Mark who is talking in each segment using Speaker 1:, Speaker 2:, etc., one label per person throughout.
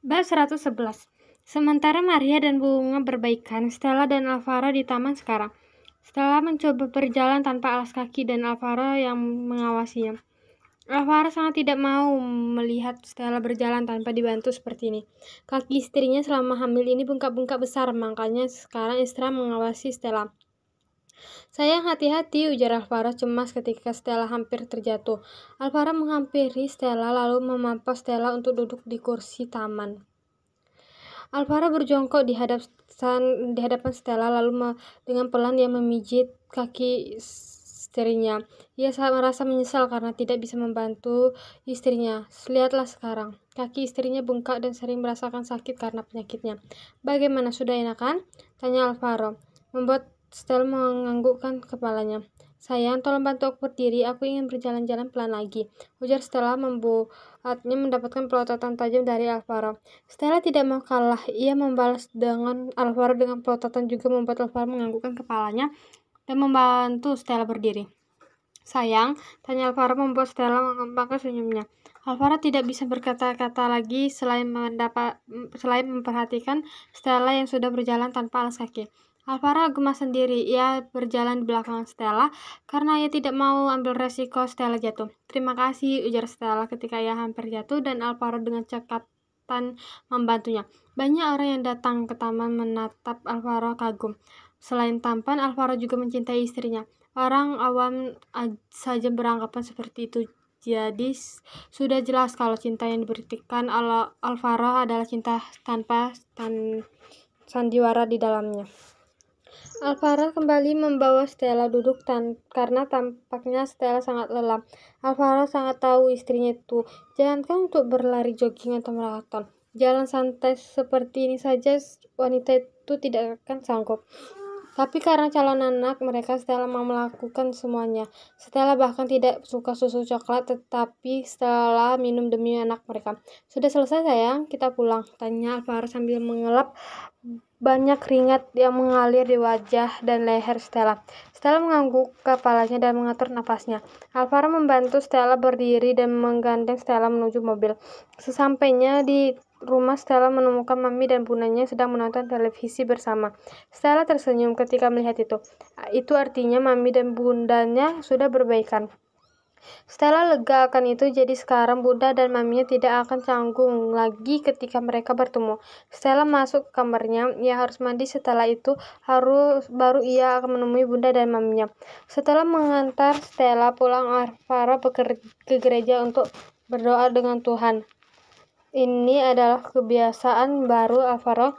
Speaker 1: Bab 111. Sementara Maria dan Bunga berbaikan, Stella dan Alvaro di taman sekarang. Stella mencoba berjalan tanpa alas kaki dan Alvaro yang mengawasinya. Alvaro sangat tidak mau melihat Stella berjalan tanpa dibantu seperti ini. Kaki istrinya selama hamil ini bengkak-bengkak besar, makanya sekarang istri mengawasi Stella. "Sayang, hati-hati," ujar Alvaro cemas ketika Stella hampir terjatuh. Alvaro menghampiri Stella lalu memapau Stella untuk duduk di kursi taman. Alvaro berjongkok di hadapan Stella lalu dengan pelan dia memijit kaki istrinya. Ia merasa menyesal karena tidak bisa membantu istrinya. Lihatlah sekarang, kaki istrinya bengkak dan sering merasakan sakit karena penyakitnya. "Bagaimana, sudah enakan?" tanya Alvaro, membuat Stella menganggukkan kepalanya. "Sayang, tolong bantu aku berdiri, aku ingin berjalan-jalan pelan lagi," ujar Stella membuatnya mendapatkan pelototan tajam dari Alvaro. Stella tidak mau kalah, ia membalas dengan Alvaro dengan pelototan juga membuat Alvaro menganggukkan kepalanya dan membantu Stella berdiri. "Sayang," tanya Alvaro membuat Stella mengembangkan senyumnya. Alvaro tidak bisa berkata-kata lagi selain memperhatikan Stella yang sudah berjalan tanpa alas kaki. Alvaro gemas sendiri. Ia berjalan di belakang Stella karena ia tidak mau ambil resiko Stella jatuh. "Terima kasih," ujar Stella ketika ia hampir jatuh dan Alvaro dengan cekatan membantunya. Banyak orang yang datang ke taman menatap Alvaro kagum. Selain tampan, Alvaro juga mencintai istrinya. Orang awam saja beranggapan seperti itu. Jadi sudah jelas kalau cinta yang diberikan Alvaro adalah cinta tanpa sandiwara di dalamnya. Alvaro kembali membawa Stella duduk karena tampaknya Stella sangat lelah. Alvaro sangat tahu istrinya itu. Jangankan untuk berlari jogging atau maraton. Jalan santai seperti ini saja wanita itu tidak akan sanggup. Tapi karena calon anak mereka, Stella mau melakukan semuanya. Stella bahkan tidak suka susu coklat, tetapi Stella minum demi anak mereka. "Sudah selesai, sayang? Kita pulang?" tanya Alvaro sambil mengelap banyak keringat yang mengalir di wajah dan leher Stella. Stella mengangguk kepalanya dan mengatur napasnya. Alvaro membantu Stella berdiri dan menggandeng Stella menuju mobil. Sesampainya di rumah, Stella menemukan Mami dan bundanya sedang menonton televisi bersama. Stella tersenyum ketika melihat itu. Itu artinya Mami dan bundanya sudah berbaikan. Stella lega akan itu, jadi sekarang Bunda dan Maminya tidak akan canggung lagi ketika mereka bertemu. Stella masuk ke kamarnya, ia harus mandi, setelah itu baru ia akan menemui Bunda dan Maminya. Setelah mengantar Stella pulang, Alvaro ke gereja untuk berdoa dengan Tuhan. Ini adalah kebiasaan baru Alvaro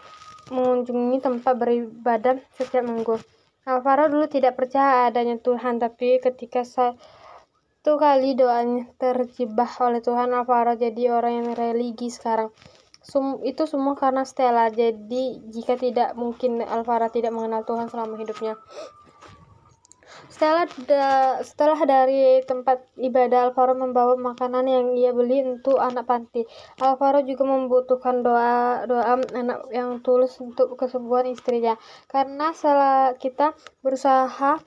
Speaker 1: mengunjungi tempat beribadah setiap minggu. Alvaro dulu tidak percaya adanya Tuhan, tapi ketika satu kali doanya terjebak oleh Tuhan, Alvaro jadi orang yang religi sekarang. Itu semua karena Stella. Jadi jika tidak mungkin Alvaro tidak mengenal Tuhan selama hidupnya. Setelah dari tempat ibadah, Alvaro membawa makanan yang ia beli untuk anak panti. Alvaro juga membutuhkan doa anak yang tulus untuk kesembuhan istrinya. Karena kita berusaha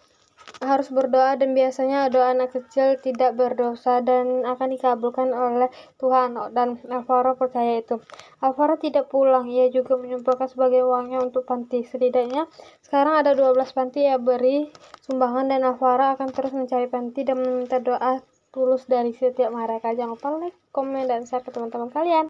Speaker 1: harus berdoa, dan biasanya doa anak kecil tidak berdosa dan akan dikabulkan oleh Tuhan, dan Alvaro percaya itu. Alvaro tidak pulang, ia juga menyumbangkan sebagai uangnya untuk panti. Setidaknya sekarang ada 12 panti yang beri sumbangan, dan Alvaro akan terus mencari panti dan meminta doa tulus dari setiap mereka. Jangan lupa like, komen, dan share ke teman-teman kalian.